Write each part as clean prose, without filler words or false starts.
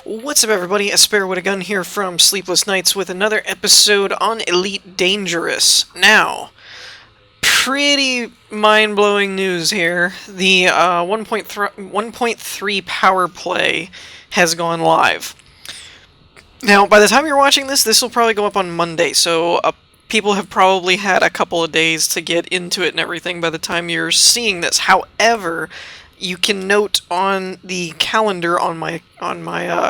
What's up, everybody? A Spare with a Gun here from Sleepless Nights with another episode on Elite Dangerous. Now, pretty mind-blowing news here. The 1.3 Powerplay has gone live. Now, by the time you're watching this, this will probably go up on Monday, so people have probably had a couple of days to get into it and everything by the time you're seeing this. However, you can note on the calendar on my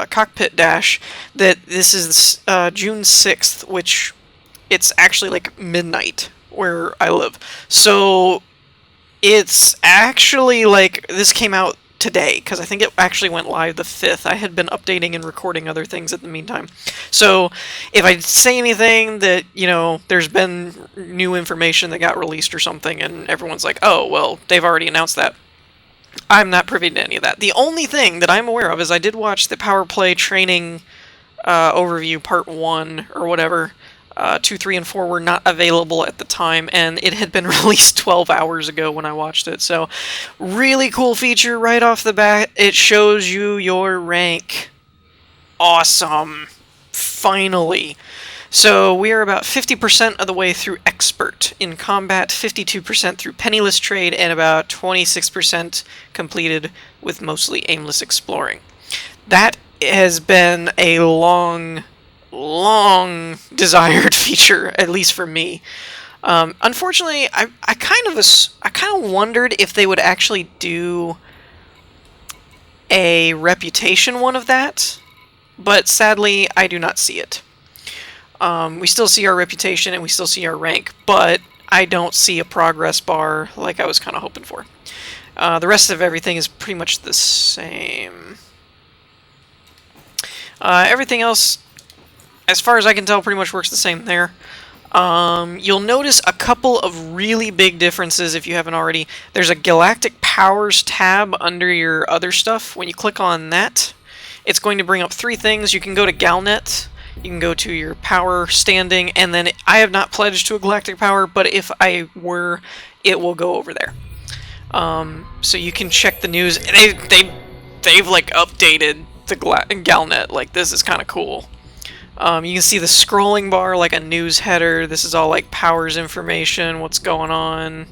cockpit dash that this is June 6th, which it's actually like midnight where I live. So it's actually like this came out today, because I think it actually went live the 5th. I had been updating and recording other things at the meantime. So if I say anything that, you know, there's been new information that got released or something and everyone's like, oh, well, they've already announced that, I'm not privy to any of that. The only thing that I'm aware of is I did watch the Powerplay training overview part 1 or whatever. 2, 3, and 4 were not available at the time, and it had been released 12 hours ago when I watched it. So, really cool feature right off the bat. It shows you your rank. Awesome. Finally. So, we are about 50% of the way through Expert in combat, 52% through Penniless Trade, and about 26% completed with mostly aimless exploring. That has been a long desired feature, at least for me. Unfortunately, I kind of wondered if they would actually do a reputation one of that, but sadly, I do not see it. We still see our reputation and we still see our rank, but I don't see a progress bar like I was kind of hoping for. The rest of everything is pretty much the same. Everything else, as far as I can tell, pretty much works the same there. You'll notice a couple of really big differences if you haven't already. There's a Galactic Powers tab under your other stuff. When you click on that, it's going to bring up 3 things. You can go to Galnet, you can go to your power standing, and then I have not pledged to a Galactic Power, but if I were, it will go over there. So you can check the news. They've like updated the Galnet. Like, this is kind of cool. You can see the scrolling bar like a news header. This is all like powers information, what's going on.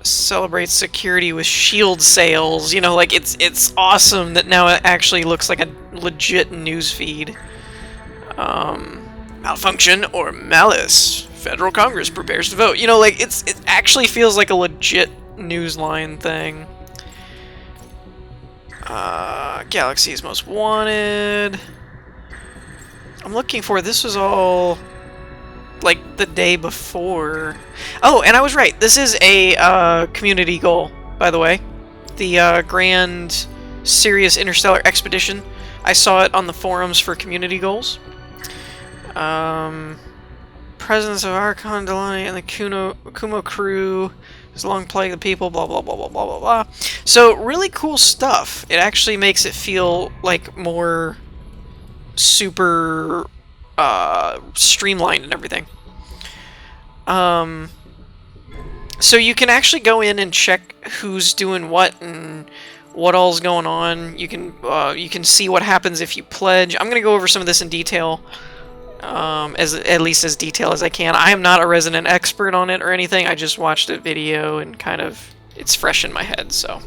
Celebrates security with shield sales. You know, like it's awesome that now it actually looks like a legit news feed. Malfunction or malice. Federal Congress prepares to vote. You know, like it actually feels like a legit newsline thing. Galaxy's Most Wanted. I'm looking for, this was all like the day before. Oh, and I was right. This is a community goal, by the way. The Grand Sirius Interstellar Expedition. I saw it on the forums for community goals. Presence of Archon, Delani, and the Kumo crew. Long plague the people, blah blah blah blah blah blah blah. So really cool stuff. It actually makes it feel like more super streamlined and everything. So you can actually go in and check who's doing what and what all's going on. You can see what happens if you pledge. I'm gonna go over some of this in detail. At least as detailed as I can. I am not a resident expert on it or anything. I just watched a video and kind of it's fresh in my head. So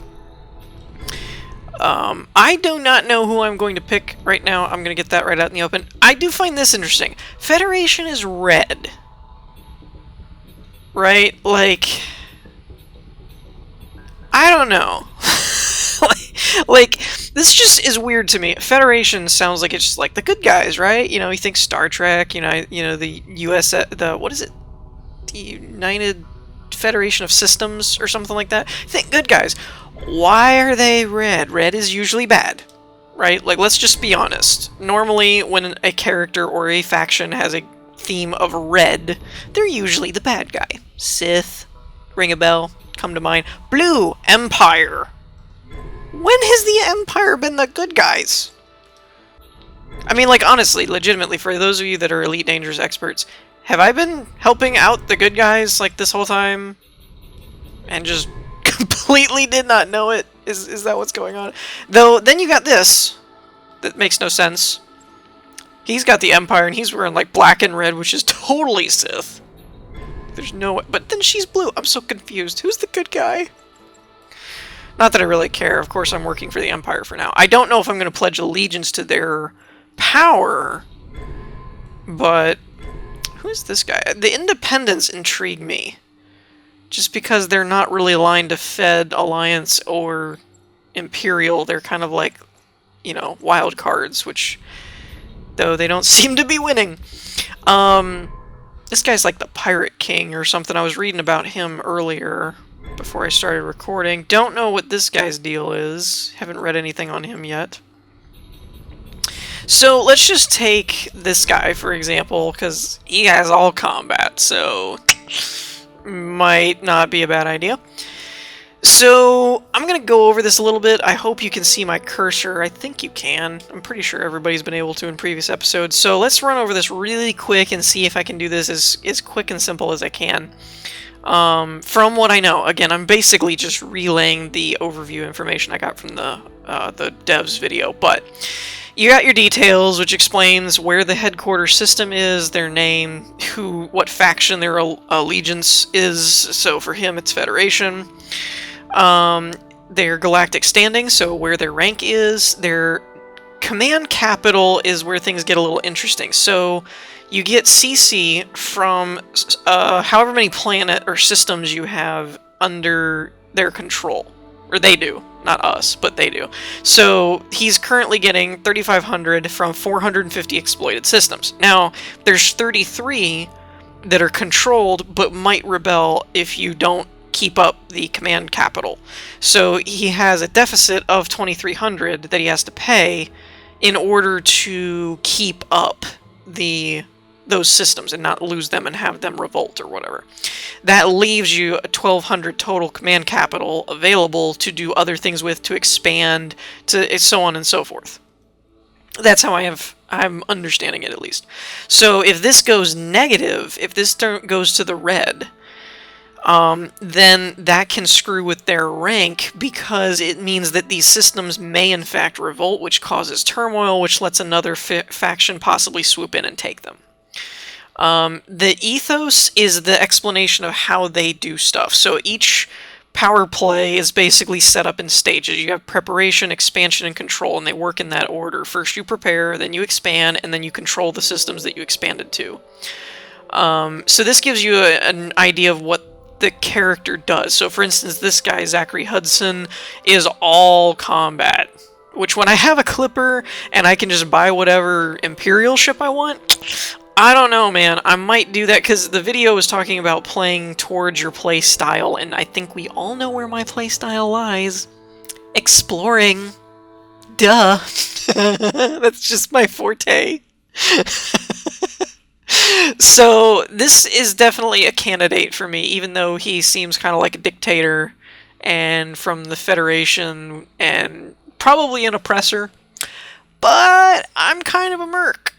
I do not know who I'm going to pick right now. I'm going to get that right out in the open. I do find this interesting. Federation is red, right? Like, I don't know. like this just is weird to me. Federation sounds like it's just like the good guys, right? You know, you think Star Trek, you know the what is it? The United Federation of Systems or something like that. Think good guys. Why are they red? Red is usually bad, right? Like, let's just be honest. Normally, when a character or a faction has a theme of red, they're usually the bad guy. Sith, ring a bell, come to mind. Blue, Empire. When has the Empire been the good guys? I mean, like, honestly, legitimately, for those of you that are Elite Dangerous experts, have I been helping out the good guys, like, this whole time? And just completely did not know it? Is that what's going on? Though, then you got this. That makes no sense. He's got the Empire, and he's wearing, like, black and red, which is totally Sith. There's no way. But then she's blue. I'm so confused. Who's the good guy? Not that I really care. Of course, I'm working for the Empire for now. I don't know if I'm going to pledge allegiance to their power, but who is this guy? The Independents intrigue me. Just because they're not really aligned to Fed, Alliance, or Imperial. They're kind of like, you know, wild cards, which, though they don't seem to be winning. This guy's like the Pirate King or something. I was reading about him earlier before I started recording. Don't know what this guy's deal is. Haven't read anything on him yet. So let's just take this guy, for example, because he has all combat, so might not be a bad idea. So I'm going to go over this a little bit. I hope you can see my cursor. I think you can. I'm pretty sure everybody's been able to in previous episodes. So let's run over this really quick and see if I can do this as quick and simple as I can. From what I know, again, I'm basically just relaying the overview information I got from the devs video, but you got your details, which explains where the headquarters system is, their name, what faction their allegiance is. So for him, it's Federation. Their galactic standing, so where their rank is. Their command capital is where things get a little interesting. So you get CC from however many planet or systems you have under their control. Or they do. Not us, but they do. So he's currently getting 3,500 from 450 exploited systems. Now, there's 33 that are controlled, but might rebel if you don't keep up the command capital. So he has a deficit of 2,300 that he has to pay in order to keep up those systems and not lose them and have them revolt or whatever. That leaves you a 1,200 total command capital available to do other things with, to expand, to so on and so forth. That's how I'm understanding it, at least. So if this goes negative, if this goes to the red, then that can screw with their rank, because it means that these systems may in fact revolt, which causes turmoil, which lets another faction possibly swoop in and take them. The ethos is the explanation of how they do stuff. So each power play is basically set up in stages. You have preparation, expansion, and control, and they work in that order. First you prepare, then you expand, and then you control the systems that you expanded to. So this gives you an idea of what the character does. So for instance, this guy, Zachary Hudson, is all combat. Which, when I have a clipper and I can just buy whatever Imperial ship I want, I don't know, man. I might do that, because the video was talking about playing towards your play style, and I think we all know where my play style lies. Exploring. Duh. That's just my forte. So, this is definitely a candidate for me, even though he seems kind of like a dictator, and from the Federation, and probably an oppressor. But I'm kind of a merc.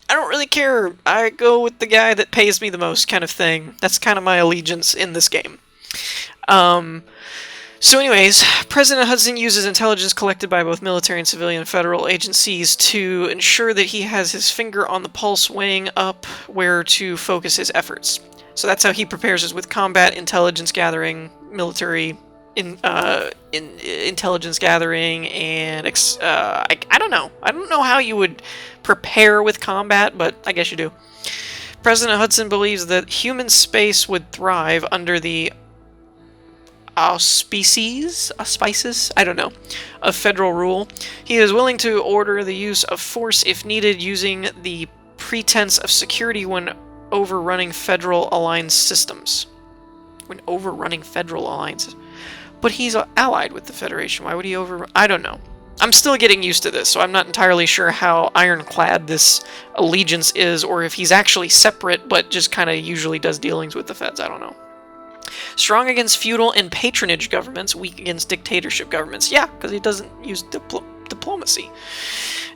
I don't really care. I go with the guy that pays me the most, kind of thing. That's kind of my allegiance in this game. So anyways, President Hudson uses intelligence collected by both military and civilian federal agencies to ensure that he has his finger on the pulse, weighing up where to focus his efforts. So that's how he prepares us with combat, intelligence gathering, military intelligence gathering, and I don't know. I don't know how you would prepare with combat, but I guess you do. President Hudson believes that human space would thrive under the auspices, I don't know, of federal rule. He is willing to order the use of force if needed, using the pretense of security when overrunning federal alliance systems. When overrunning federal alliances. But he's allied with the Federation. Why would he I don't know. I'm still getting used to this, so I'm not entirely sure how ironclad this allegiance is, or if he's actually separate, but just kind of usually does dealings with the feds. I don't know. Strong against feudal and patronage governments, weak against dictatorship governments. Yeah, because he doesn't use diplomacy.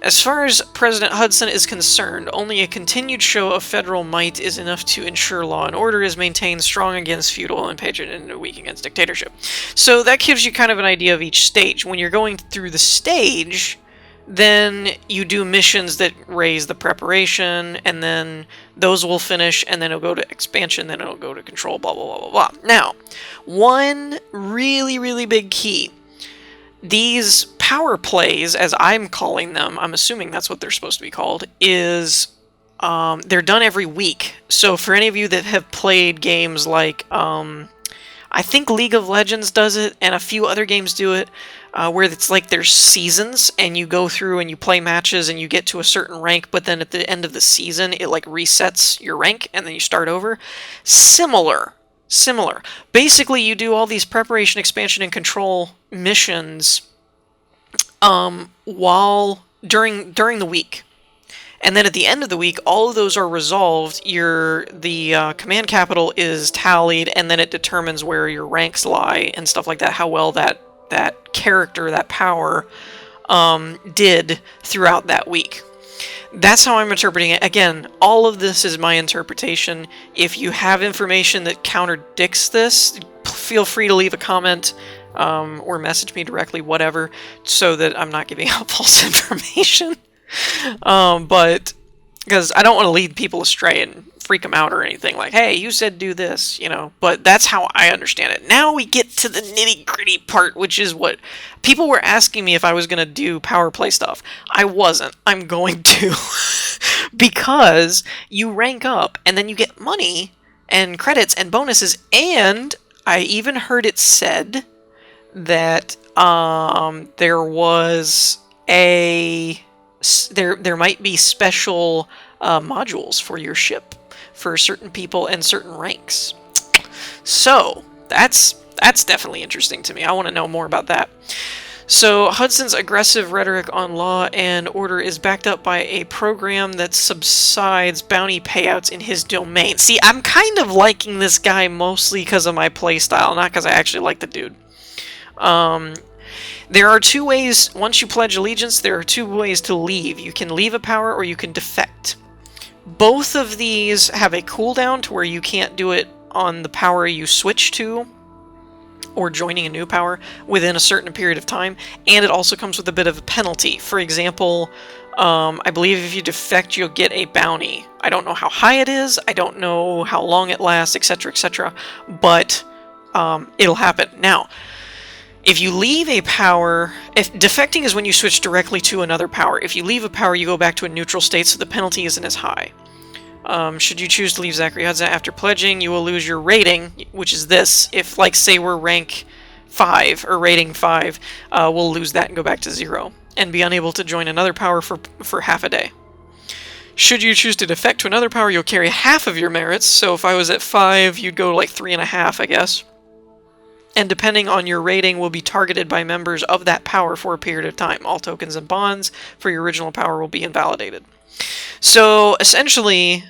As far as President Hudson is concerned, only a continued show of federal might is enough to ensure law and order is maintained strong against feudal and patriot and weak against dictatorship. So that gives you kind of an idea of each stage. When you're going through the stage, then you do missions that raise the preparation, and then those will finish, and then it'll go to expansion, then it'll go to control, blah, blah, blah, blah, blah. Now, one really, really big key. These power plays, as I'm calling them, I'm assuming that's what they're supposed to be called, is they're done every week. So for any of you that have played games like, I think League of Legends does it, and a few other games do it, where it's like there's seasons, and you go through and you play matches, and you get to a certain rank, but then at the end of the season, it like resets your rank, and then you start over. Similar. Basically, you do all these preparation, expansion, and control missions while during the week. And then at the end of the week, all of those are resolved. The command capital is tallied, and then it determines where your ranks lie and stuff like that, how well that character, that power, did throughout that week. That's how I'm interpreting it. Again, all of this is my interpretation. If you have information that contradicts this, feel free to leave a comment or message me directly, whatever, so that I'm not giving out false information. But because I don't want to lead people astray and freak them out or anything like, hey, you said do this, you know, but that's how I understand it. Now we get to the nitty-gritty part, which is what people were asking me if I was going to do power play stuff. I wasn't. I'm going to. Because you rank up and then you get money and credits and bonuses, and I even heard it said that there was there might be special modules for your ship for certain people and certain ranks. So that's definitely interesting to me. I want to know more about that. So Hudson's aggressive rhetoric on law and order is backed up by a program that subsides bounty payouts in his domain. See, I'm kind of liking this guy mostly because of my playstyle, not because I actually like the dude. There are two ways, once you pledge allegiance, there are two ways to leave. You can leave a power or you can defect. Both of these have a cooldown to where you can't do it on the power you switch to or joining a new power within a certain period of time, and it also comes with a bit of a penalty. For example, I believe if you defect, you'll get a bounty. I don't know how high it is, I don't know how long it lasts, etc., but it'll happen. Now, if you leave a power, if defecting is when you switch directly to another power. If you leave a power, you go back to a neutral state, so the penalty isn't as high. Should you choose to leave Zachary Hudson after pledging, you will lose your rating, which is this. If, like, say we're rank 5 or rating 5, we'll lose that and go back to 0, and be unable to join another power for half a day. Should you choose to defect to another power, you'll carry half of your merits, so if I was at 5, you'd go like 3.5, I guess. And depending on your rating, will be targeted by members of that power for a period of time. All tokens and bonds for your original power will be invalidated. So, essentially,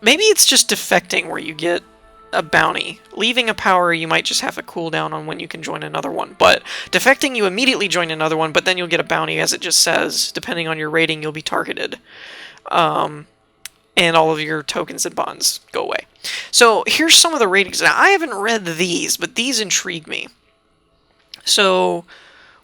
maybe it's just defecting where you get a bounty. Leaving a power, you might just have a cooldown on when you can join another one. But defecting, you immediately join another one, but then you'll get a bounty, as it just says. Depending on your rating, you'll be targeted. And all of your tokens and bonds go away. So here's some of the ratings. Now, I haven't read these, but these intrigue me. So,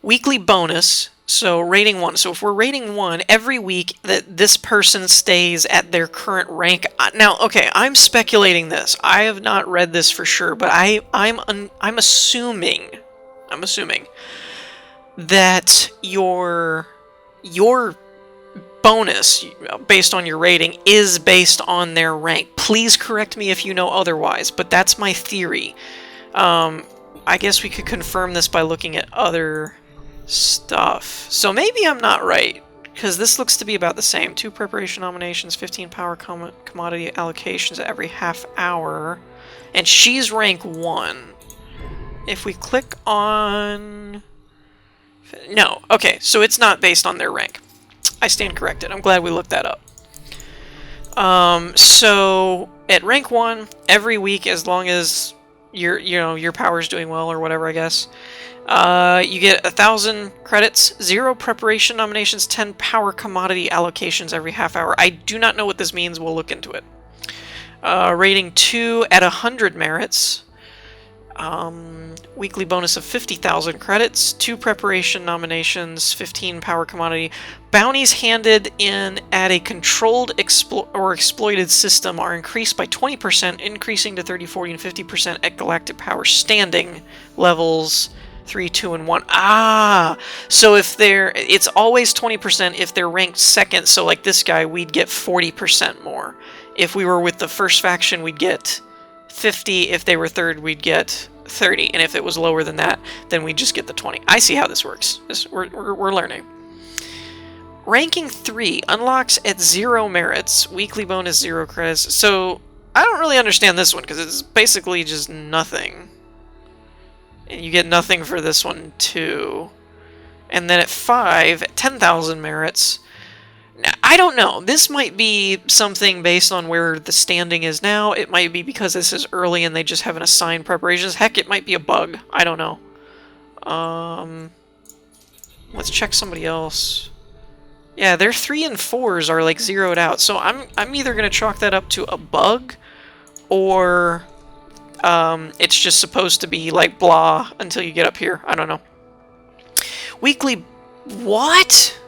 weekly bonus, so rating 1. So if we're rating 1, every week that this person stays at their current rank. Now, okay, I'm speculating this. I have not read this for sure, but I'm assuming that your bonus based on your rating is based on their rank. Please correct me if you know otherwise, but that's my theory. I guess we could confirm this by looking at other stuff. So maybe I'm not right, because this looks to be about the same. 2 preparation nominations, 15 power commodity allocations every half hour, and she's rank 1. If we click on... No, okay, so it's not based on their rank. I stand corrected. I'm glad we looked that up. So at rank 1, every week, as long as your power's doing well or whatever, I guess, You get 1,000 credits, 0 preparation nominations, 10 power commodity allocations every half hour. I do not know what this means. We'll look into it. Rating 2 at 100 merits. Weekly bonus of 50,000 credits, 2 preparation nominations, 15 power commodity. Bounties handed in at a controlled or exploited system are increased by 20%, increasing to 30, 40, and 50% at Galactic Power standing levels 3, 2, and 1. Ah! So if it's always 20% if they're ranked second, so like this guy, we'd get 40% more. If we were with the first faction, we'd get 50. If they were third, we'd get 30. And if it was lower than that, then we'd just get the 20. I see how this works. We're learning. Ranking 3 unlocks at 0 merits. Weekly bonus 0 credits. So I don't really understand this one because it's basically just nothing. And you get nothing for this one too. And then at 5, at 10,000 merits. Now, I don't know. This might be something based on where the standing is now. It might be because this is early and they just haven't assigned preparations. Heck, it might be a bug. I don't know. Let's check somebody else. Yeah, their 3 and 4s are like zeroed out. So I'm either gonna chalk that up to a bug, or it's just supposed to be like blah until you get up here. I don't know. Weekly, what?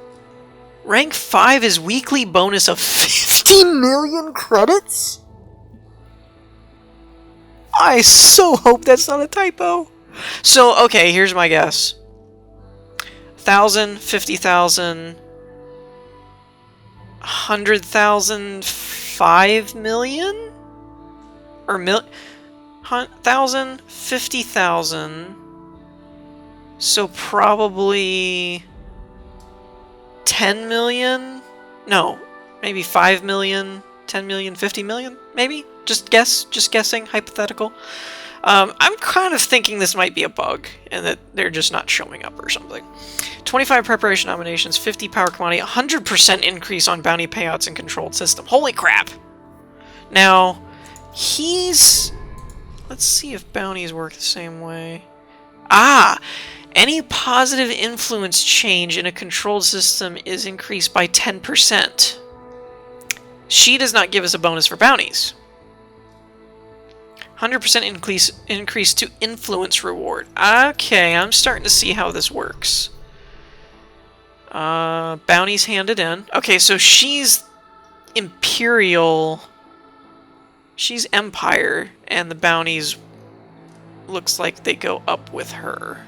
Rank 5 is weekly bonus of 50 million credits? I so hope that's not a typo. So, okay, here's my guess. 1,000, 50,000, 100,000, 5 million? Or 1,000, 50,000. So probably 10 million? No, maybe 5 million, 10 million, 50 million, maybe? Just guessing, hypothetical. I'm kind of thinking this might be a bug, and that they're just not showing up or something. 25 preparation nominations, 50 power commodity, 100% increase on bounty payouts and controlled system. Holy crap! Now, let's see if bounties work the same way. Ah! Any positive influence change in a controlled system is increased by 10%. She does not give us a bonus for bounties. 100% increase to influence reward. Okay, I'm starting to see how this works. Bounties handed in. Okay, so she's Imperial. She's Empire, and the bounties looks like they go up with her.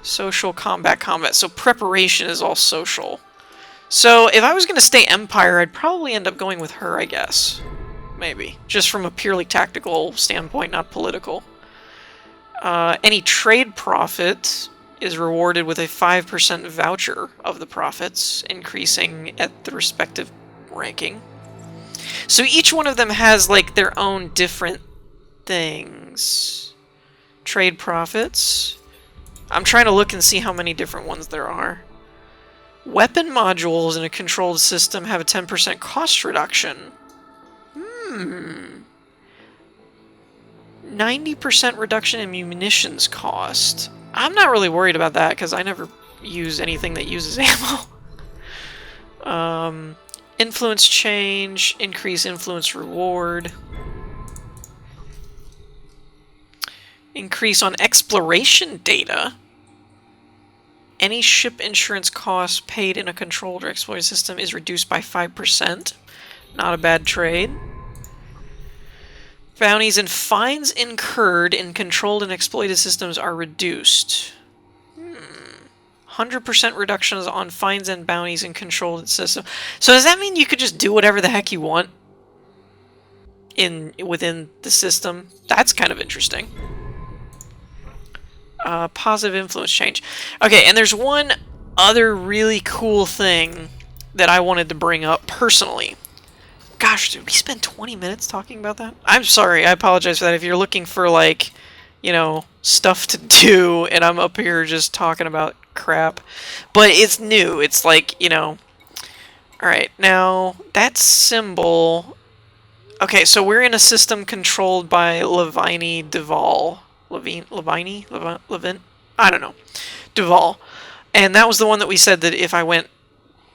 Social, combat. So preparation is all social. So if I was going to stay Empire, I'd probably end up going with her, I guess. Maybe. Just from a purely tactical standpoint, not political. Any trade profit is rewarded with a 5% voucher of the profits, increasing at the respective ranking. So each one of them has like their own different things. Trade profits. I'm trying to look and see how many different ones there are. Weapon modules in a controlled system have a 10% cost reduction. 90% reduction in munitions cost. I'm not really worried about that because I never use anything that uses ammo. Influence change, increase influence reward. Increase on exploration data. Any ship insurance cost paid in a controlled or exploited system is reduced by 5%. Not a bad trade. Bounties and fines incurred in controlled and exploited systems are reduced. 100% reductions on fines and bounties in controlled systems. So does that mean you could just do whatever the heck you want within the system? That's kind of interesting. Positive influence change. Okay, and there's one other really cool thing that I wanted to bring up personally. Gosh, did we spend 20 minutes talking about that? I'm sorry, I apologize for that. If you're looking for, like, you know, stuff to do, and I'm up here just talking about crap. But it's new. It's like, you know... Alright, now, that symbol... Okay, so we're in a system controlled by Levine Duval. Levin? I don't know. Duval. And that was the one that we said that if I went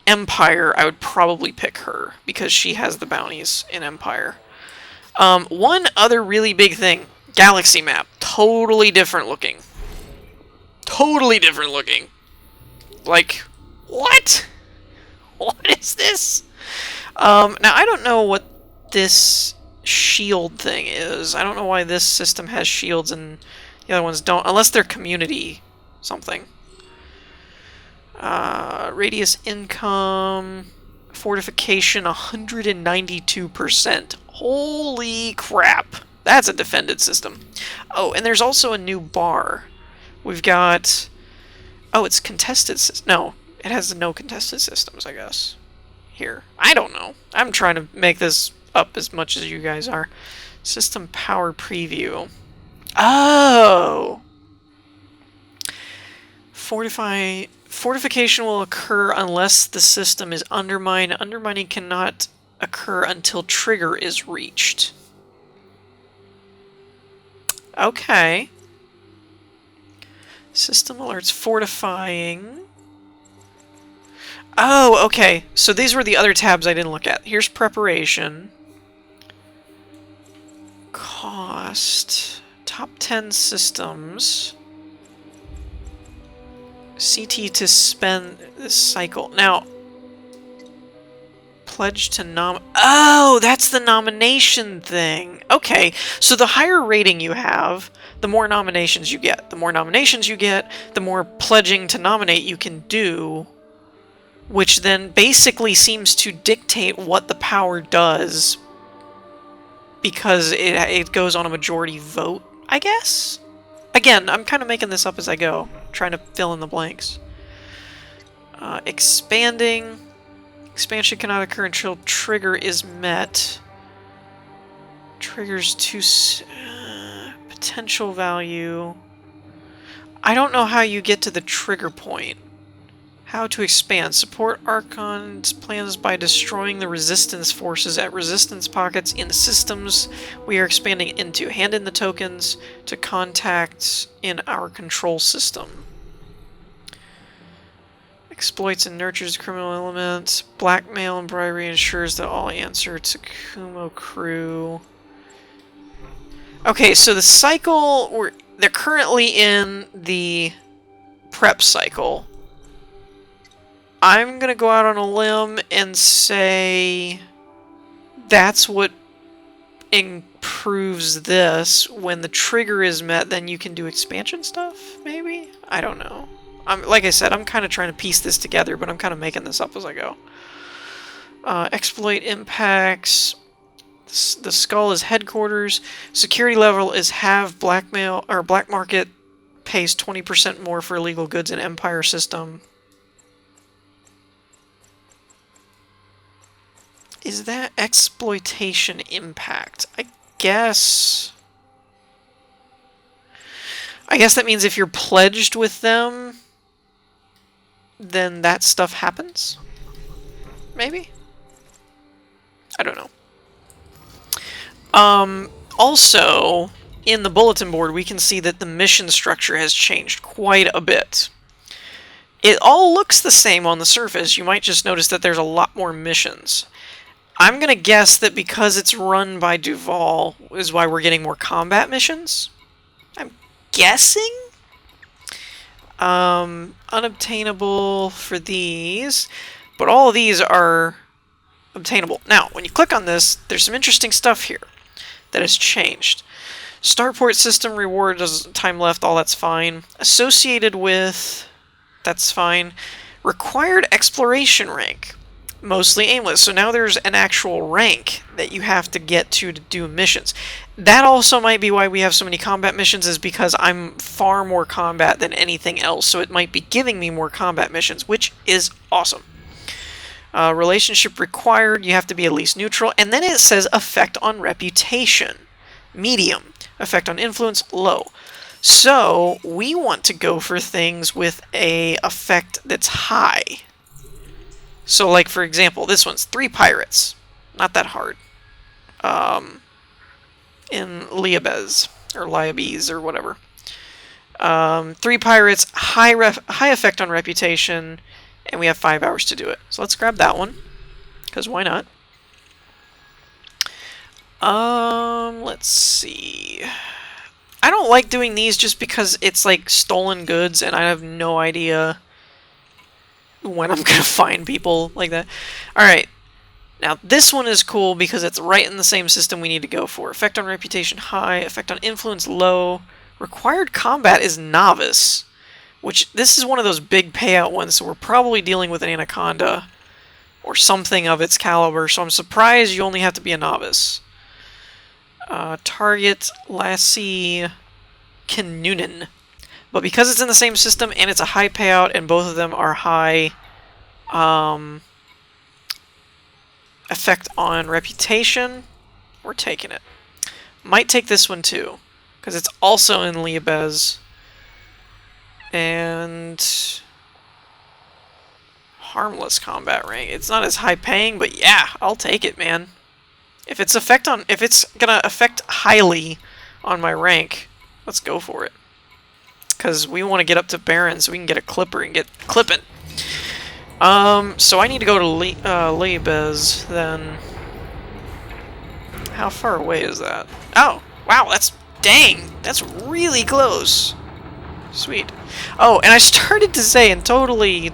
Empire, I would probably pick her because she has the bounties in Empire. One other really big thing. Galaxy map. Totally different looking. Totally different looking. Like, what? What is this? Now, I don't know what this shield thing is. I don't know why this system has shields and the other ones don't, unless they're community something. Radius income, fortification 192%. Holy crap. That's a defended system. Oh, and there's also a new bar. We've got... Oh, it's contested systems. No, it has no contested systems, I guess. Here. I don't know. I'm trying to make this up as much as you guys are. System power preview. Oh! Fortification will occur unless the system is undermined. Undermining cannot occur until trigger is reached. Okay. System alerts fortifying. Oh, okay. So these were the other tabs I didn't look at. Here's preparation. Cost. Top 10 systems. CT to spend this cycle. Now, pledge to Oh, that's the nomination thing. Okay, so the higher rating you have, the more nominations you get. The more nominations you get, the more pledging to nominate you can do, which then basically seems to dictate what the power does because it goes on a majority vote, I guess? Again, I'm kind of making this up as I go, trying to fill in the blanks. Expanding. Expansion cannot occur until trigger is met. Triggers to potential value. I don't know how you get to the trigger point. How to expand. Support Archon's plans by destroying the resistance forces at resistance pockets in systems we are expanding into. Hand in the tokens to contacts in our control system. Exploits and nurtures criminal elements. Blackmail and bribery ensures that all answer to Kumo crew. Okay, so the cycle, they're currently in the prep cycle. I'm going to go out on a limb and say that's what improves this. When the trigger is met, then you can do expansion stuff, maybe? I don't know. Like I said, I'm kind of trying to piece this together, but I'm kind of making this up as I go. Exploit impacts. The skull is headquarters. Security level is half. Blackmail or black market pays 20% more for illegal goods in Empire system. Is that exploitation impact? I guess that means if you're pledged with them, then that stuff happens? Maybe? I don't know. Also, in the bulletin board, we can see that the mission structure has changed quite a bit. It all looks the same on the surface. You might just notice that there's a lot more missions. I'm going to guess that because it's run by Duval is why we're getting more combat missions. I'm guessing? Unobtainable for these, but all of these are obtainable. Now, when you click on this, there's some interesting stuff here that has changed. Starport system reward, time left, all that's fine. Associated with, that's fine. Required exploration rank, mostly aimless. So now there's an actual rank that you have to get to do missions. That also might be why we have so many combat missions, is because I'm far more combat than anything else. So it might be giving me more combat missions, which is awesome. Relationship required, you have to be at least neutral. And then it says effect on reputation, medium. Effect on influence, low. So we want to go for things with a effect that's high. So like, for example, this one's 3 pirates. Not that hard. In Liabez. or liabees, or whatever. 3 pirates, high effect on reputation, and we have 5 hours to do it. So let's grab that one, because why not? Let's see. I don't like doing these just because it's like stolen goods, and I have no idea when I'm gonna find people like that. Alright. Now, this one is cool because it's right in the same system we need to go for. Effect on reputation high, effect on influence low. Required combat is novice, which this is one of those big payout ones, so we're probably dealing with an anaconda or something of its caliber, so I'm surprised you only have to be a novice. Target Lassie Kinnunen. But because it's in the same system and it's a high payout and both of them are high effect on reputation, we're taking it. Might take this one too, because it's also in Liebez. And harmless combat rank. It's not as high paying, but yeah, I'll take it, man. If it's gonna affect highly on my rank, let's go for it. Because we want to get up to Baron so we can get a clipper and get clipping. So I need to go to Liebez then. How far away is that? Oh, wow, that's really close. Sweet. Oh, and I started to say and totally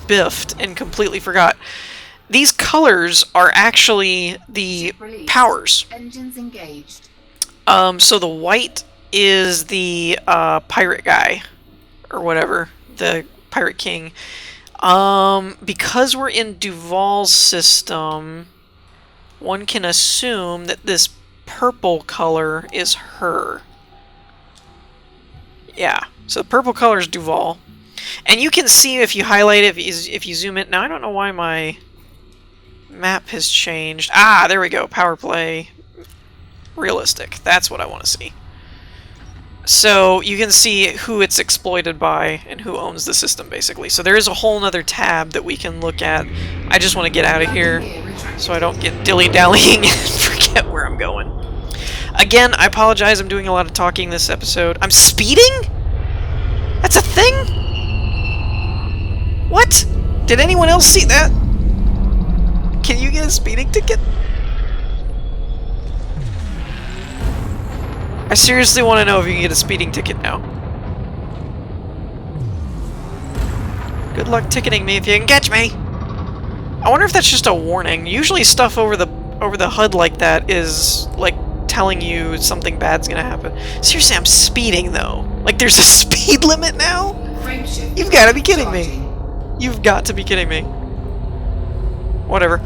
biffed and completely forgot. These colors are actually the powers. Engines engaged. So the white is the pirate guy, or whatever, the pirate king. Because we're in Duval's system, one can assume that this purple color is her. Yeah, so the purple color is Duval. And you can see if you highlight it, if you zoom in. Now, I don't know why my map has changed. Ah, there we go. Powerplay. Realistic. That's what I want to see. So you can see who it's exploited by and who owns the system, basically. So there is a whole nother tab that we can look at. I just want to get out of here so I don't get dilly-dallying and forget where I'm going. Again, I apologize. I'm doing a lot of talking this episode. I'm speeding? That's a thing? What? Did anyone else see that? Can you get a speeding ticket? I seriously want to know if you can get a speeding ticket now. Good luck ticketing me if you can catch me. I wonder if that's just a warning. Usually stuff over the HUD like that is like telling you something bad's gonna happen. Seriously, I'm speeding though. Like there's a speed limit now? You've got to be kidding me. You've got to be kidding me. Whatever.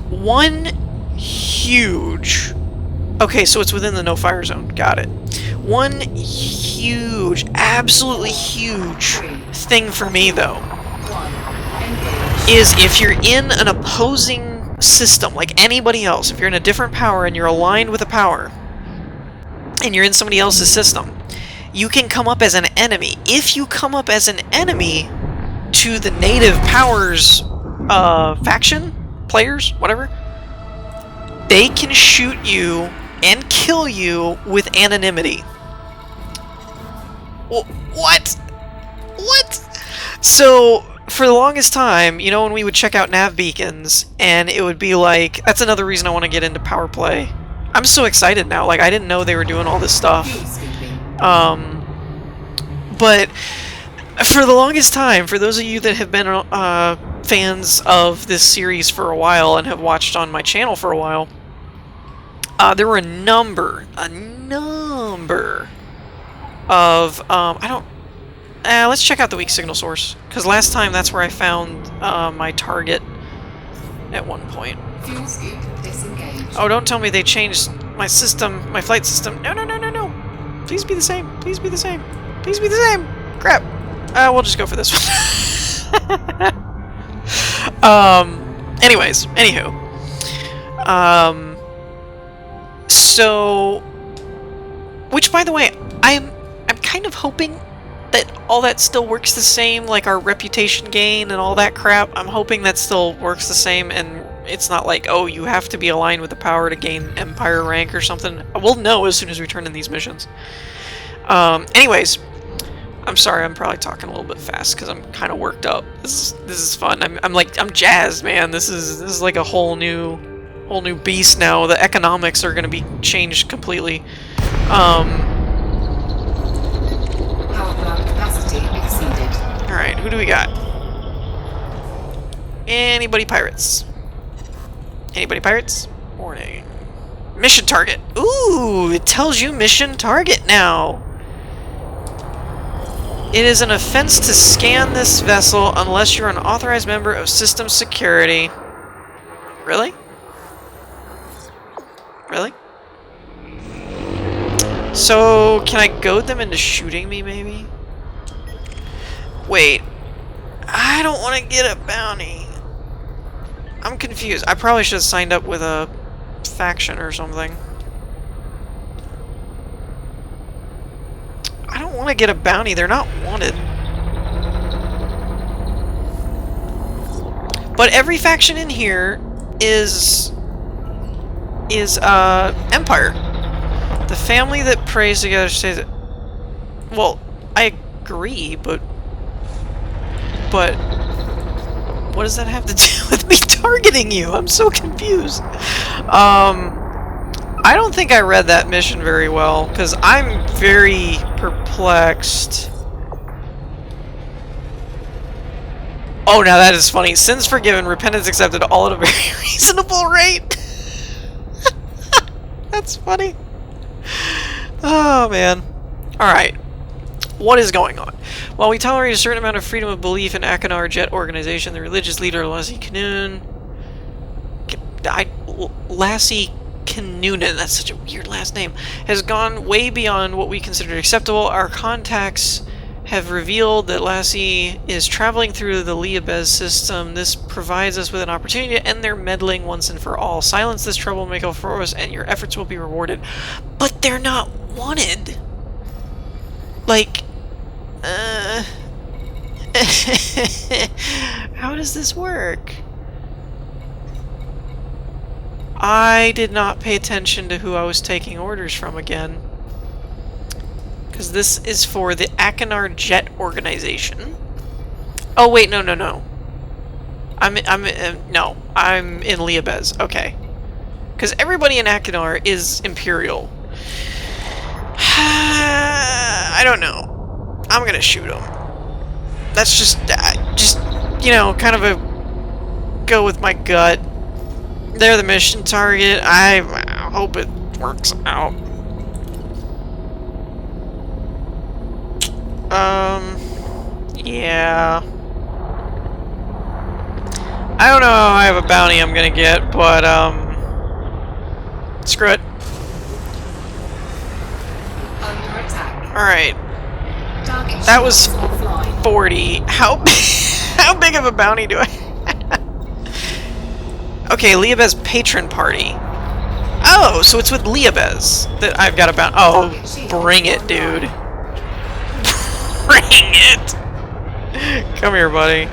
One huge... Okay, so it's within the no-fire zone. Got it. One huge, absolutely huge thing for me, though, is if you're in an opposing system, like anybody else, if you're in a different power and you're aligned with a power, and you're in somebody else's system, you can come up as an enemy. If you come up as an enemy to the native powers faction, players, whatever, they can shoot you and kill you with anonymity. What? What? So, for the longest time, you know, when we would check out nav beacons, and it would be like, that's another reason I want to get into Powerplay. I'm so excited now, like, I didn't know they were doing all this stuff. But, for the longest time, for those of you that have been fans of this series for a while and have watched on my channel for a while, there were a number of, let's check out the weak signal source, because last time that's where I found my target at one point. Oh, don't tell me they changed my system, my flight system. No, no, no, no, no. Please be the same. Please be the same. Please be the same. Crap. We'll just go for this one. Anyways, anywho. So, which, by the way, I'm kind of hoping that all that still works the same, like our reputation gain and all that crap. I'm hoping that still works the same, and It's not like, oh, you have to be aligned with the power to gain Empire rank or something. We'll know as soon as we turn in these missions. Anyways, I'm sorry, I'm probably talking a little bit fast because I'm kind of worked up. This is fun. I'm jazzed, man. This is like a whole new beast now. The economics are going to be changed completely. Power plant capacity exceeded. All right, who do we got? Anybody pirates? Anybody pirates? Warning. Mission target. Ooh, it tells you mission target now. It is an offense to scan this vessel unless you're an authorized member of system security. Really? Really? So, can I goad them into shooting me, maybe? Wait. I don't want to get a bounty. I'm confused. I probably should have signed up with a faction or something. I don't want to get a bounty. They're not wanted. But every faction in here is Empire. The family that prays together stays. Well, I agree, but what does that have to do with me targeting you? I'm so confused. I don't think I read that mission very well, because I'm very perplexed. Oh, now that is funny. Sins forgiven, repentance accepted, all at a very reasonable rate. That's funny. Oh, man. Alright. What is going on? While we tolerate a certain amount of freedom of belief in Akanar Jet Organization, the religious leader Lassie Kanun... Lassie Kanunen, that's such a weird last name, has gone way beyond what we considered acceptable. Our contacts have revealed that Lassie is traveling through the Liabez system. This provides us with an opportunity to end their meddling once and for all. Silence this troublemaker for us and your efforts will be rewarded. But they're not wanted. Like, how does this work? I did not pay attention to who I was taking orders from again. Because this is for the Akanar Jet Organization. Oh wait, no. I'm in Liabez. Okay. Because everybody in Akanar is Imperial. I don't know. I'm gonna shoot him. That's just you know, kind of a go with my gut. They're the mission target. I hope it works out. Yeah. I don't know how I have a bounty I'm gonna get, but, screw it. Under attack. Alright. Target That was shields offline. 40. How big of a bounty do I have? Okay, Liabez Patron Party. Oh, so it's with Liabez that I've got a bounty. Oh, bring it, dude. Bring it! Come here, buddy.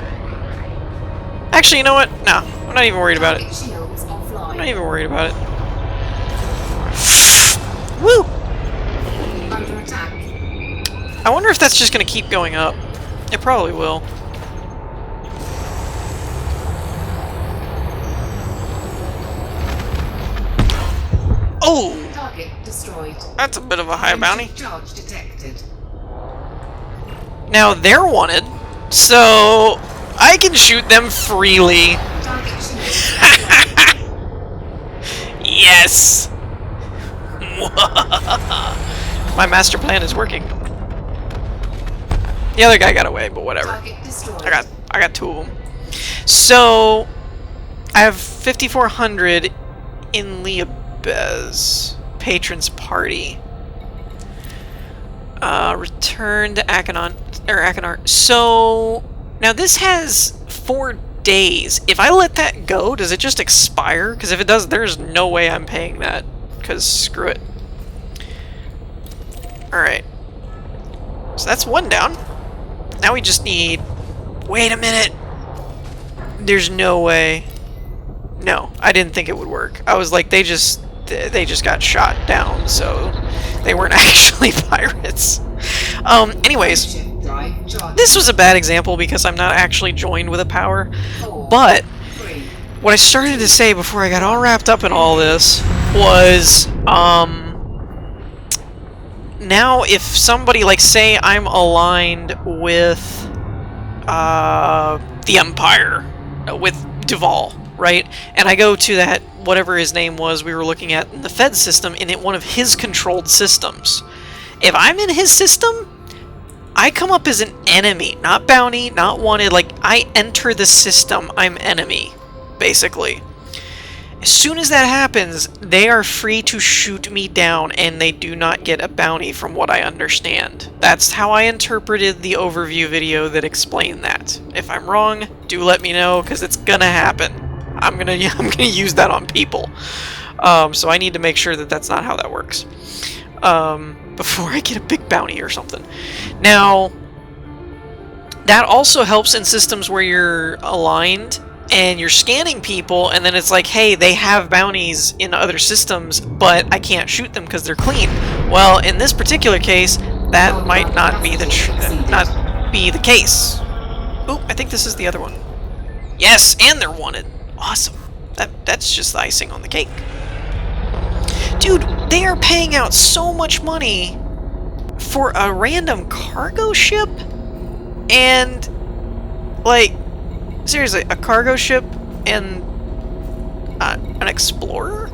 Actually, you know what? No, I'm not even worried about it. Target shields offline. I'm not even worried about it. Woo! Under attack. I wonder if that's just gonna keep going up. It probably will. Oh! Target destroyed. That's a bit of a high bounty. Charge detected. Now they're wanted, so I can shoot them freely. Target shields. Yes! My master plan is working. The other guy got away, but whatever. Target destroyed. I got two of them. So I have 5,400 in Liabez Patron's Party. Return to Akanar. So now this has 4 days. If I let that go, does it just expire? Because if it does, there's no way I'm paying that. Because screw it. Alright. So that's one down. Now we just need... Wait a minute! There's no way. No, I didn't think it would work. I was like, they just got shot down, so they weren't actually pirates. Anyways, Frameshift drive charging. this was a bad example because I'm not actually joined with a power, 4, but 3, what I started to say before I got all wrapped up in all this was, now if somebody, like, say I'm aligned with, the Empire, with Duval, right? And I go to that, whatever his name was we were looking at in the Fed system, in one of his controlled systems. If I'm in his system, I come up as an enemy, not bounty, not wanted. Like, I enter the system, I'm enemy, basically. As soon as that happens, they are free to shoot me down, and they do not get a bounty from what I understand. That's how I interpreted the overview video that explained that. If I'm wrong, do let me know, because it's gonna happen. I'm gonna use that on people. So I need to make sure that that's not how that works. Before I get a big bounty or something. Now, that also helps in systems where you're aligned and you're scanning people, and then it's like, hey, they have bounties in other systems, but I can't shoot them because they're clean. Well, in this particular case, that might not be the case. Oh, I think this is the other one. Yes, and they're wanted. Awesome. That's just the icing on the cake. Dude, they are paying out so much money for a random cargo ship, and, like, seriously, a cargo ship and an explorer?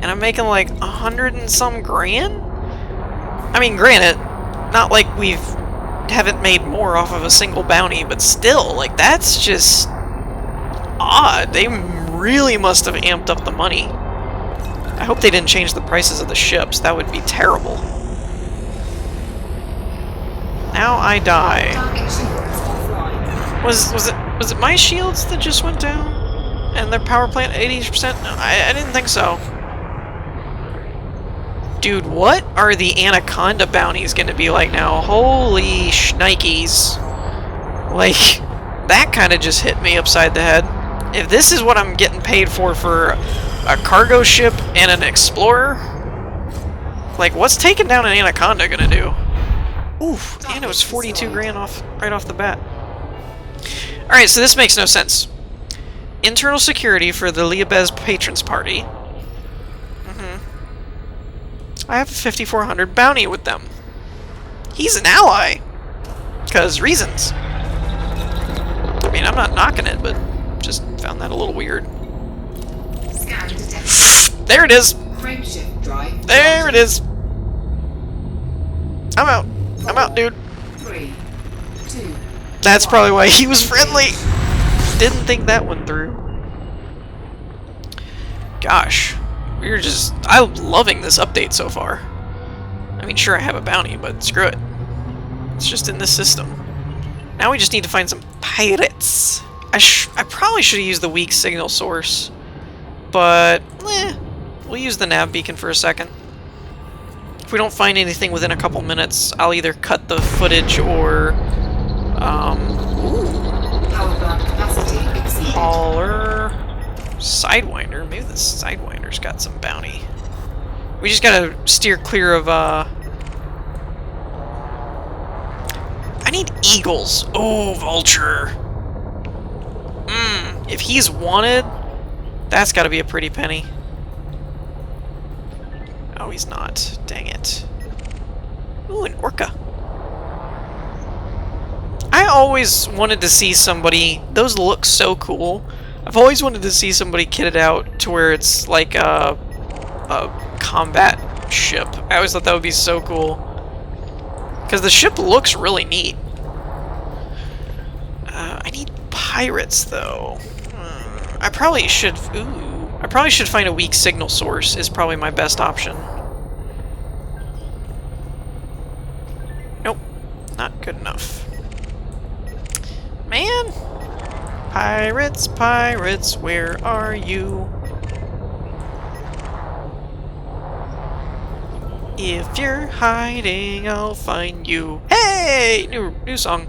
And I'm making like 100 and some grand? I mean, granted, not like haven't made more off of a single bounty, but still, like, that's just odd. They really must have amped up the money. I hope they didn't change the prices of the ships. That would be terrible. Now I die. Target shields offline. Was it my shields that just went down? And their power plant 80%? No, I didn't think so. Dude, what are the Anaconda bounties gonna be like now? Holy shnikes. Like, that kind of just hit me upside the head. If this is what I'm getting paid for a cargo ship and an explorer, like, what's taking down an Anaconda gonna do? Oof, and it was 42 grand right off the bat. Alright, so this makes no sense. Internal security for the Liabez Patrons Party. I have a 5,400 bounty with them. He's an ally. Because reasons. I mean, I'm not knocking it, but just found that a little weird. Scan detected. There it is. Frameshift drive. There it is. I'm out. I'm out, dude. 3, 2. That's probably why he was friendly. Didn't think that one through. Gosh. I'm loving this update so far. I mean, sure, I have a bounty, but screw it. It's just in this system. Now we just need to find some pirates. I probably should have used the weak signal source, but we'll use the nav beacon for a second. If we don't find anything within a couple minutes, I'll either cut the footage or Power plant capacity exceeded. hauler. Sidewinder? Maybe the Sidewinder's got some bounty. We just gotta steer clear of, I need eagles. Oh, vulture. If he's wanted, that's gotta be a pretty penny. Oh, he's not. Dang it. Ooh, an orca. I always wanted to see somebody... Those look so cool. I've always wanted to see somebody kitted out to where it's like a combat ship. I always thought that would be so cool. Because the ship looks really neat. I need pirates, though. I probably should... Ooh. I probably should find a weak signal source is probably my best option. Nope. Not good enough. Man! Pirates, pirates, where are you? If you're hiding, I'll find you. Hey! New song.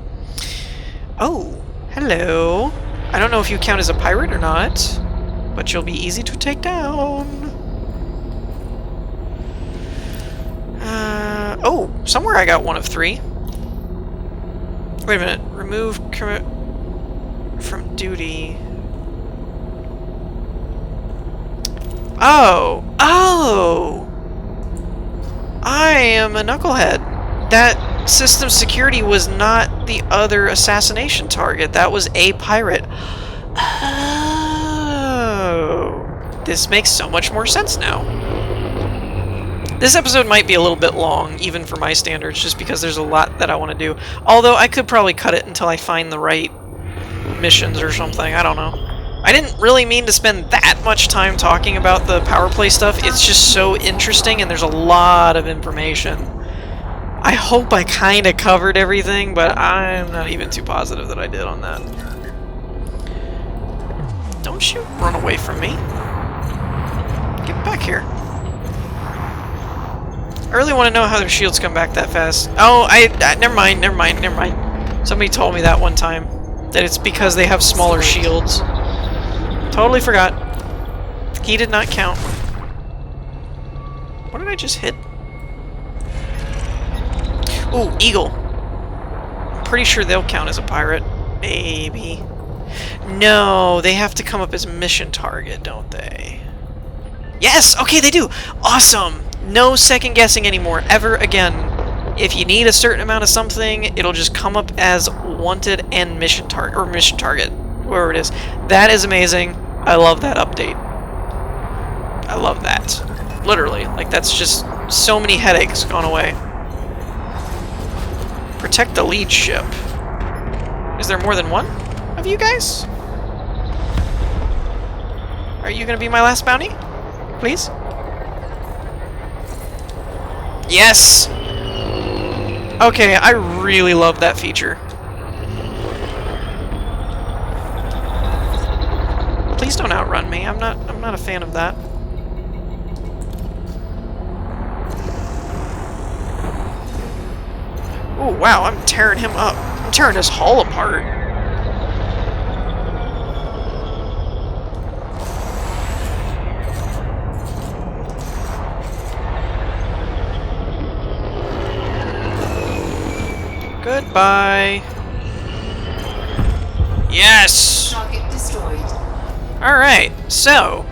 Oh, hello. I don't know if you count as a pirate or not. but you'll be easy to take down. Oh, somewhere I got 1 of 3. Wait a minute. Remove from duty. Oh! Oh! I am a knucklehead. That system security was not the other assassination target. That was a pirate. Oh! This makes so much more sense now. This episode might be a little bit long, even for my standards, just because there's a lot that I want to do. Although, I could probably cut it until I find the right missions or something. I don't know. I didn't really mean to spend that much time talking about the Powerplay stuff. It's just so interesting, and there's a lot of information. I hope I kind of covered everything, but I'm not even too positive that I did on that. Don't you run away from me. Get back here. I really want to know how their shields come back that fast. Oh, never mind. Somebody told me that one time, that it's because they have smaller shields. Totally forgot. He did not count. What did I just hit? Ooh, eagle. I'm pretty sure they'll count as a pirate. Maybe. No, they have to come up as mission target, don't they? Yes! Okay, they do! Awesome! No second guessing anymore, ever again. If you need a certain amount of something, it'll just come up as wanted and mission target, or mission target, whoever it is. That is amazing. I love that update. I love that. Literally, like that's just so many headaches gone away. Protect the lead ship. Is there more than one of you guys? Are you gonna be my last bounty? Please? Yes! Okay, I really love that feature. Please don't outrun me. I'm not a fan of that. Oh wow, I'm tearing him up. I'm tearing his hull apart. Goodbye. Yes! Target destroyed. Alright, so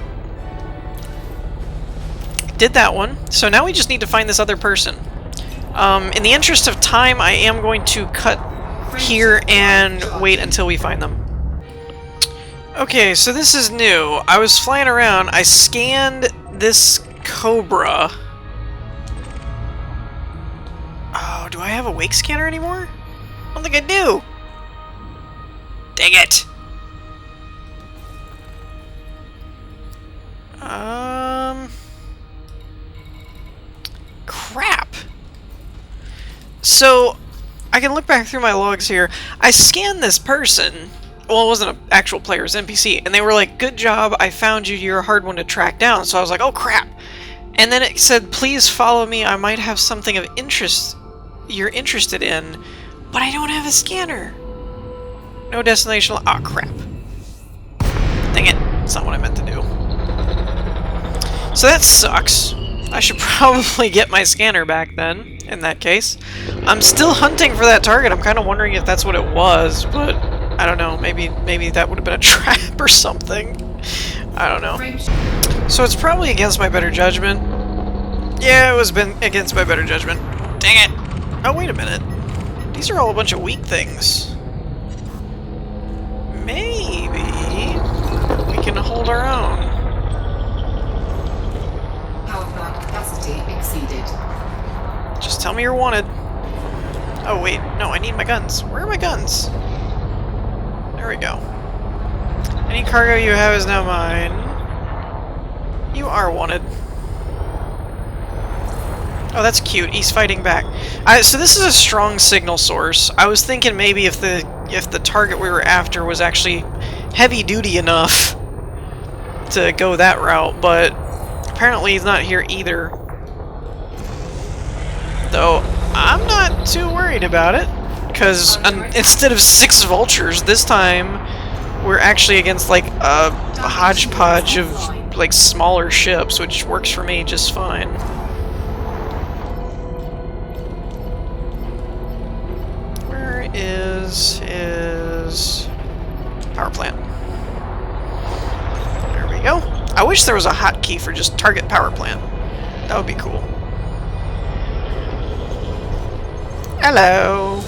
did that one. So now we just need to find this other person. In the interest of time, I am going to cut here and wait until we find them. Okay, so this is new. I was flying around, I scanned this Cobra. Oh, do I have a wake scanner anymore? I don't think I do. Dang it! Crap! So, I can look back through my logs here. I scanned this person. Well, it wasn't an actual player, it was an NPC. And they were like, good job, I found you, you're a hard one to track down. So I was like, oh crap! And then it said, please follow me, I might have something of interest you're interested in. But I don't have a scanner. No destination. Ah, crap. Dang it. That's not what I meant to do. So that sucks. I should probably get my scanner back then, in that case. I'm still hunting for that target. I'm kind of wondering if that's what it was, but I don't know. Maybe that would have been a trap or something. I don't know. So it's probably against my better judgment. Yeah, it was against my better judgment. Dang it. Oh, wait a minute. These are all a bunch of weak things. Maybe we can hold our own. Power plant capacity exceeded. Just tell me you're wanted. Oh wait, no, I need my guns. Where are my guns? There we go. Any cargo you have is now mine. You are wanted. Oh, that's cute. He's fighting back. So this is a strong signal source. I was thinking maybe if the target we were after was actually heavy-duty enough to go that route, but apparently he's not here either. Though, I'm not too worried about it, because instead of 6 vultures, this time we're actually against like a hodgepodge of like smaller ships, which works for me just fine. Where is his power plant? There we go. I wish there was a hotkey for just target power plant. That would be cool. Hello.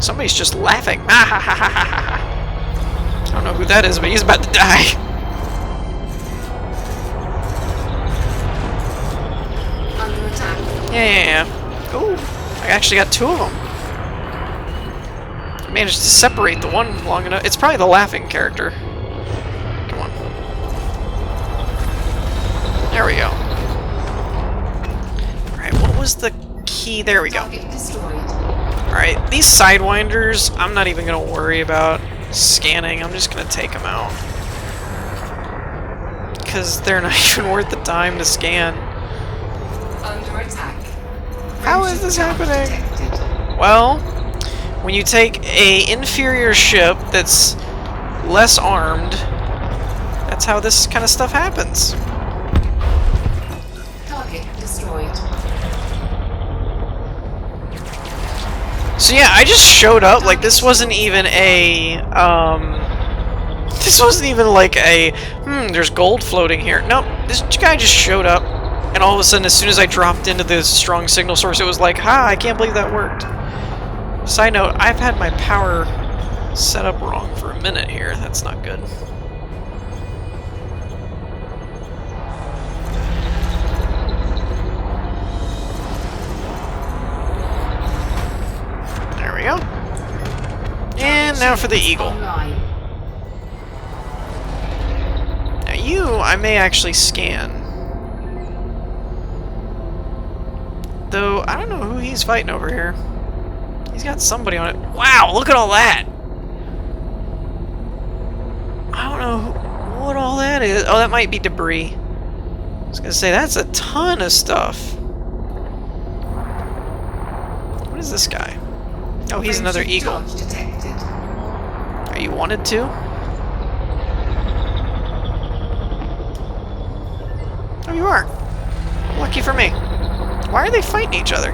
Somebody's just laughing. I don't know who that is, but he's about to die. Under attack. Yeah. Oh, I actually got two of them. I managed to separate the one long enough. It's probably the laughing character. Come on. There we go. Alright, what was the key? There we go. Target destroyed. Alright, these Sidewinders, I'm not even going to worry about scanning. I'm just going to take them out. Because they're not even worth the time to scan. Under attack. How is this happening? Detected. Well, when you take a inferior ship that's less armed, that's how this kind of stuff happens. Target destroyed. So yeah, I just showed up, like this wasn't even a, this wasn't even like a, there's gold floating here. Nope, this guy just showed up, and all of a sudden, as soon as I dropped into the strong signal source, it was like, ha, I can't believe that worked. Side note, I've had my power set up wrong for a minute here. That's not good. There we go. And now for the Eagle. Online. Now you, I may actually scan. Though, I don't know who he's fighting over here. He's got somebody on it. Wow, look at all that! I don't know what all that is. Oh, that might be debris. I was gonna say, that's a ton of stuff. What is this guy? Oh, he's another Friendship Eagle. charge detected. Are you wanted to? Oh, you are. Lucky for me. Why are they fighting each other?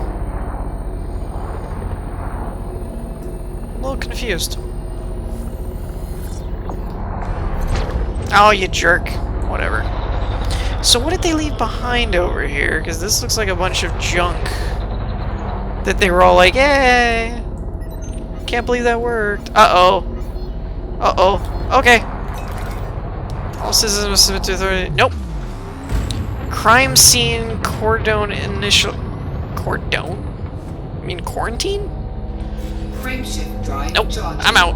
I'm a little confused. Oh, you jerk. Whatever. So what did they leave behind over here? Because this looks like a bunch of junk. That they were all like, yay! Can't believe that worked. Uh-oh. Uh-oh. Okay. All citizens must submit to authority. Nope. Crime scene cordon initial... Cordon? I mean quarantine? Frameshift drive Nope. charging. I'm out.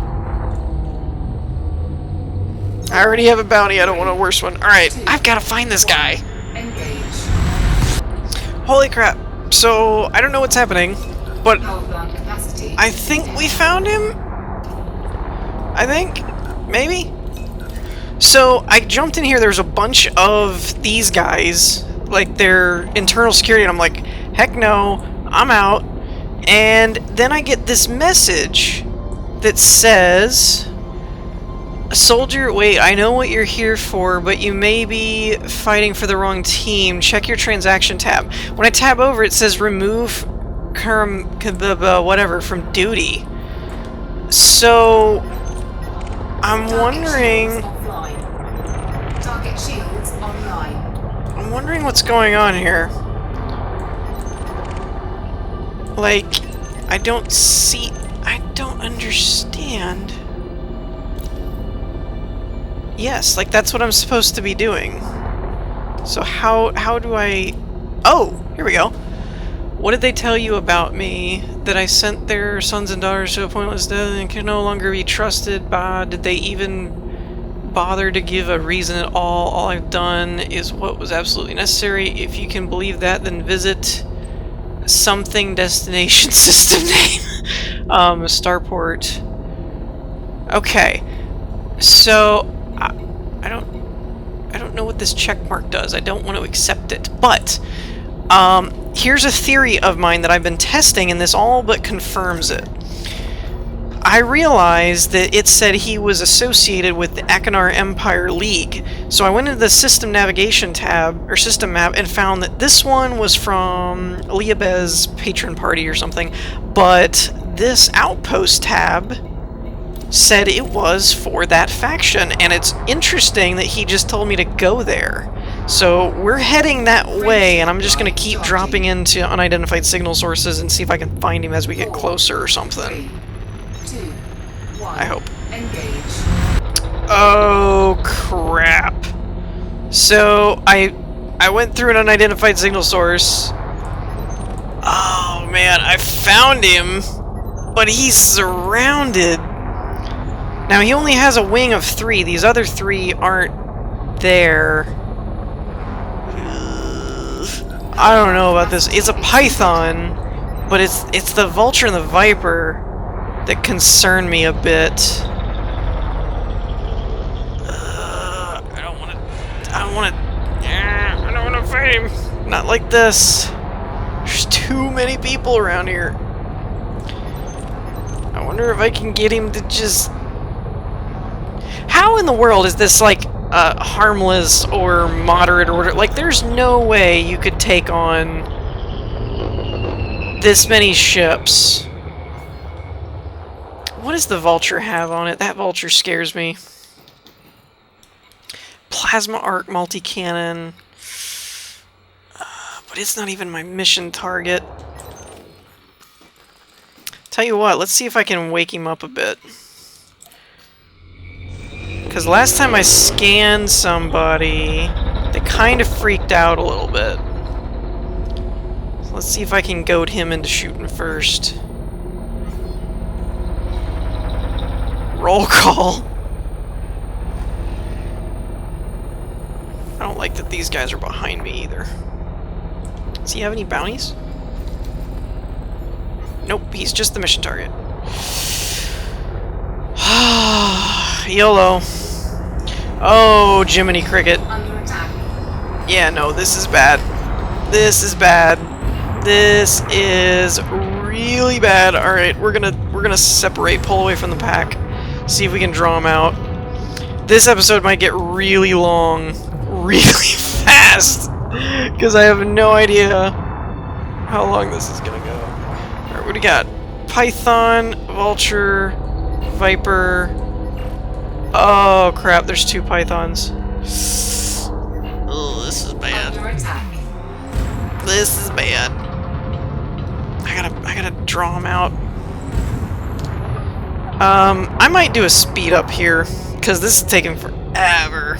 I already have a bounty. I don't want a worse one. Alright. I've got to find this guy. Engage. Holy crap. So, I don't know what's happening, but Power plant capacity. I think we found him? I think? Maybe? So, I jumped in here, there's a bunch of these guys, like their internal security, and I'm like, heck no, I'm out. And then I get this message that says, soldier, wait, I know what you're here for, but you may be fighting for the wrong team. Check your transaction tab. When I tab over, it says remove whatever from duty. So, I'm wondering... Target shields online. I'm wondering what's going on here. Like, I don't understand. Yes, like that's what I'm supposed to be doing. So how do I... Oh, here we go. What did they tell you about me? That I sent their sons and daughters to a pointless death and can no longer be trusted? Did they even bother to give a reason at all? All I've done is what was absolutely necessary. If you can believe that, then visit something destination system name. Starport. Okay. So I don't know what this check mark does. I don't want to accept it. But here's a theory of mine that I've been testing, and this all but confirms it. I realized that it said he was associated with the Akanar Empire League. So I went into the System Navigation tab, or System Map, and found that this one was from Liabez's patron party or something, but this Outpost tab said it was for that faction, and it's interesting that he just told me to go there. So we're heading that way, and I'm just going to keep dropping into unidentified signal sources and see if I can find him as we get closer or something. 3, 2, 1. I hope. Engage. Oh, crap. So, I went through an unidentified signal source. Oh, man, I found him, but he's surrounded. Now, he only has a wing of 3. These other 3 aren't there. I don't know about this. It's a python, but it's the vulture and the viper that concern me a bit. I don't want to fight him. Not like this. There's too many people around here. I wonder if I can get him to just... How in the world is this, like, harmless or moderate order? Like, there's no way you could take on this many ships. What does the vulture have on it? That vulture scares me. Plasma arc multi-cannon. But it's not even my mission target. Tell you what, let's see if I can wake him up a bit. Because last time I scanned somebody, they kind of freaked out a little bit. So let's see if I can goad him into shooting first. Roll call. I don't like that these guys are behind me either. Does he have any bounties? Nope, he's just the mission target. YOLO. Oh, Jiminy Cricket. Under attack. Yeah, no, this is bad. This is bad. This is really bad. Alright, we're gonna separate, pull away from the pack. See if we can draw them out. This episode might get really long, really fast, because I have no idea how long this is gonna go. Alright, what do we got? Python, Vulture, Viper. Oh crap, there's 2 pythons. Oh, this is bad. Under attack. This is bad. I gotta draw them out. I might do a speed up here, because this is taking forever.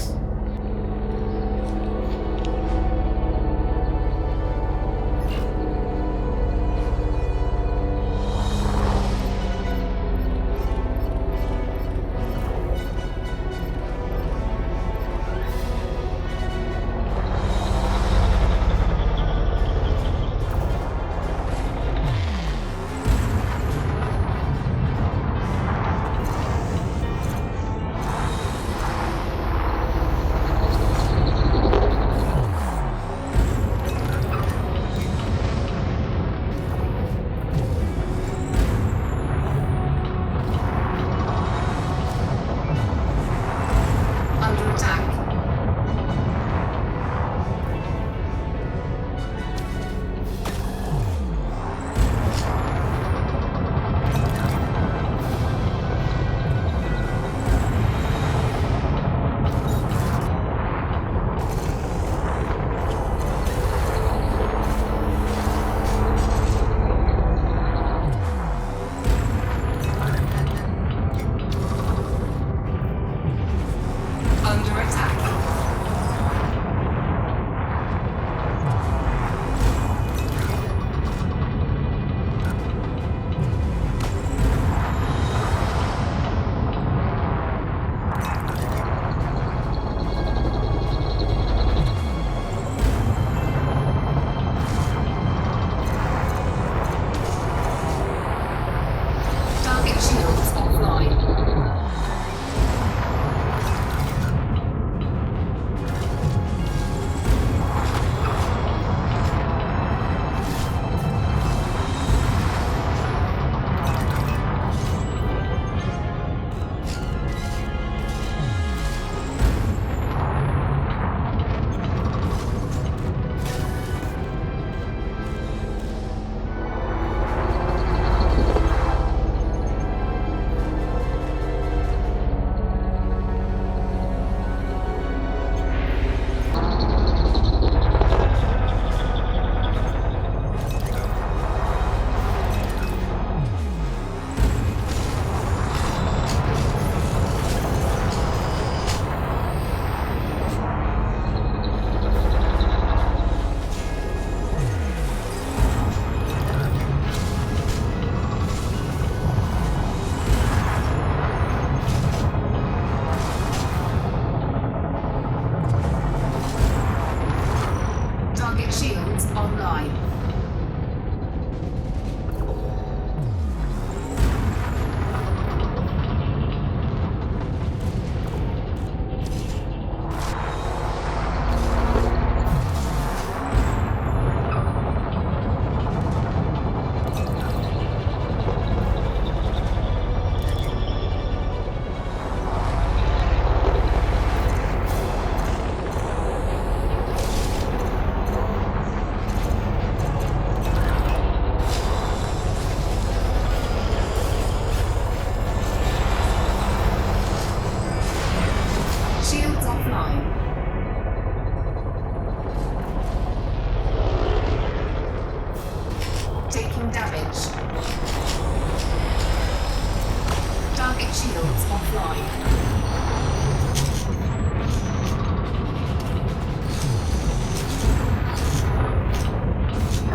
Shields offline.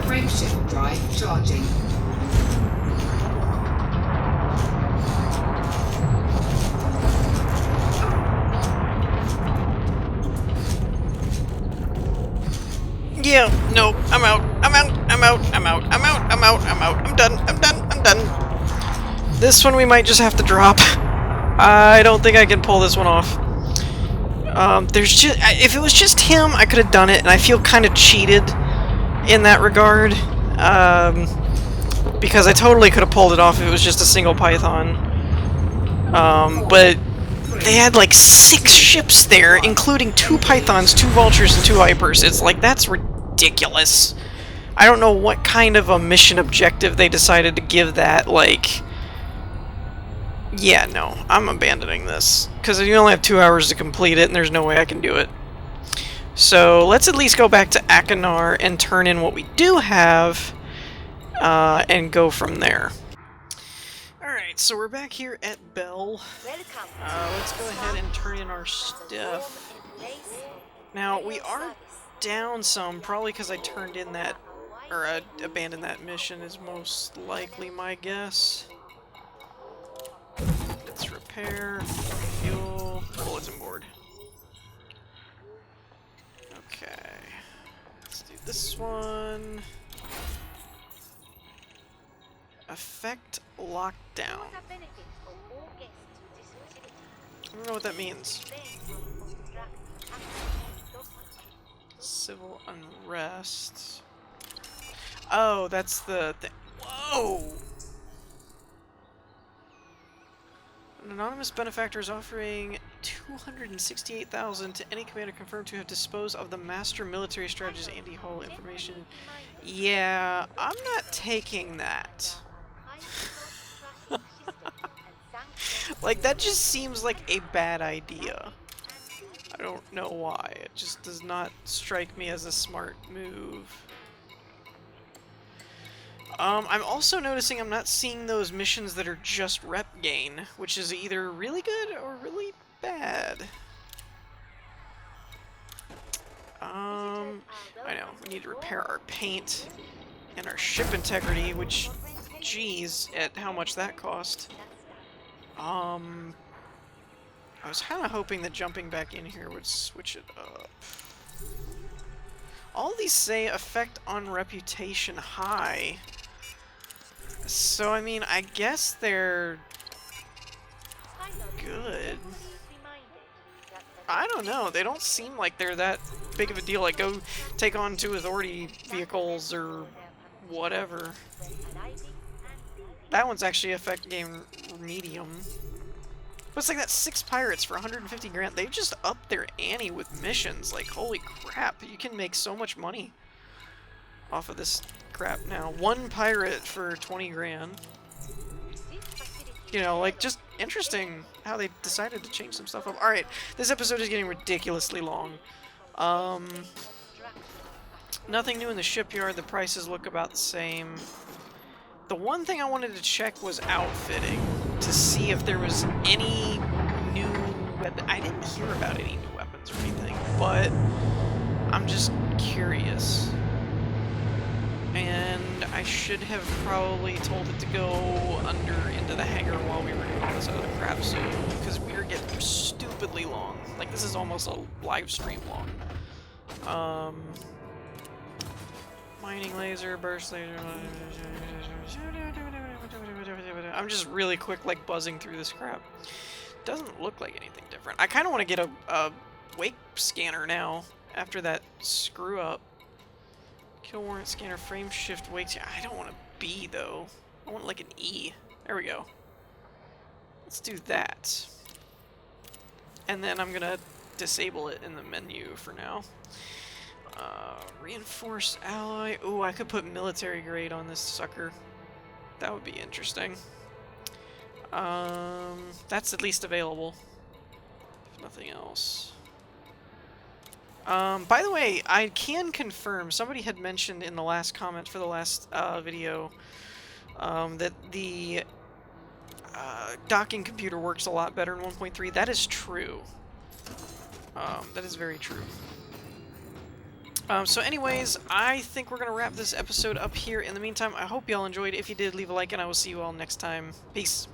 Frameshift drive charging. Yeah, no, I'm out. I'm out. I'm out. I'm out. I'm out. I'm out. I'm out. I'm done. I'm done. I'm done. This one we might just have to drop. I don't think I can pull this one off. There's just if it was just him, I could have done it, and I feel kind of cheated in that regard. Because I totally could have pulled it off if it was just a single Python. But they had like 6 ships there, including 2 Pythons, 2 Vultures, and 2 Vipers. It's like, that's ridiculous. I don't know what kind of a mission objective they decided to give that, like... Yeah, no, I'm abandoning this. Because you only have 2 hours to complete it, and there's no way I can do it. So, let's at least go back to Akinar and turn in what we do have, and go from there. Alright, so we're back here at Bell. Let's go ahead and turn in our stuff. Now, we are down some, probably because I turned in that, or abandoned that mission is most likely my guess. Let's repair, fuel, bulletin board. Okay, let's do this one. Effect lockdown. I don't know what that means. Civil unrest. Oh, that's the thing. Whoa! An anonymous benefactor is offering $268,000 to any commander confirmed to have disposed of the master military strategist Andy Hall information. Yeah, I'm not taking that. Like, that just seems like a bad idea. I don't know why. It just does not strike me as a smart move. I'm also noticing I'm not seeing those missions that are just rep gain, which is either really good or really bad. I know, we need to repair our paint and our ship integrity, which, geez, at how much that cost. I was kind of hoping that jumping back in here would switch it up. All these say effect on reputation high. So, I mean, I guess they're good. I don't know. They don't seem like they're that big of a deal. Like, go take on 2 authority vehicles or whatever. That one's actually effect game medium. But it's like that 6 pirates for 150 grand. They've just upped their ante with missions. Like, holy crap. You can make so much money off of this crap now. 1 pirate for 20 grand. You know, like, just interesting how they decided to change some stuff up. Alright, this episode is getting ridiculously long. Nothing new in the shipyard. The prices look about the same. The one thing I wanted to check was outfitting, to see if there was any new weapon. I didn't hear about any new weapons or anything, but I'm just curious. And I should have probably told it to go under into the hangar while we were doing all this other crap soon, because we are getting stupidly long. Like, this is almost a live stream long. Mining laser, burst laser. I'm just really quick, like, buzzing through this crap. Doesn't look like anything different. I kind of want to get a wake scanner now, after that screw up. Kill warrant scanner, frame shift, wake. I don't want a B, though. I want, like, an E. There we go. Let's do that. And then I'm gonna disable it in the menu for now. Reinforced alloy. Ooh, I could put military grade on this sucker. That would be interesting. That's at least available. If nothing else. By the way, I can confirm, somebody had mentioned in the last comment for the last video, that the docking computer works a lot better in 1.3. That is true. That is very true. So anyways, I think we're going to wrap this episode up here. In the meantime, I hope y'all enjoyed. If you did, leave a like, and I will see you all next time. Peace.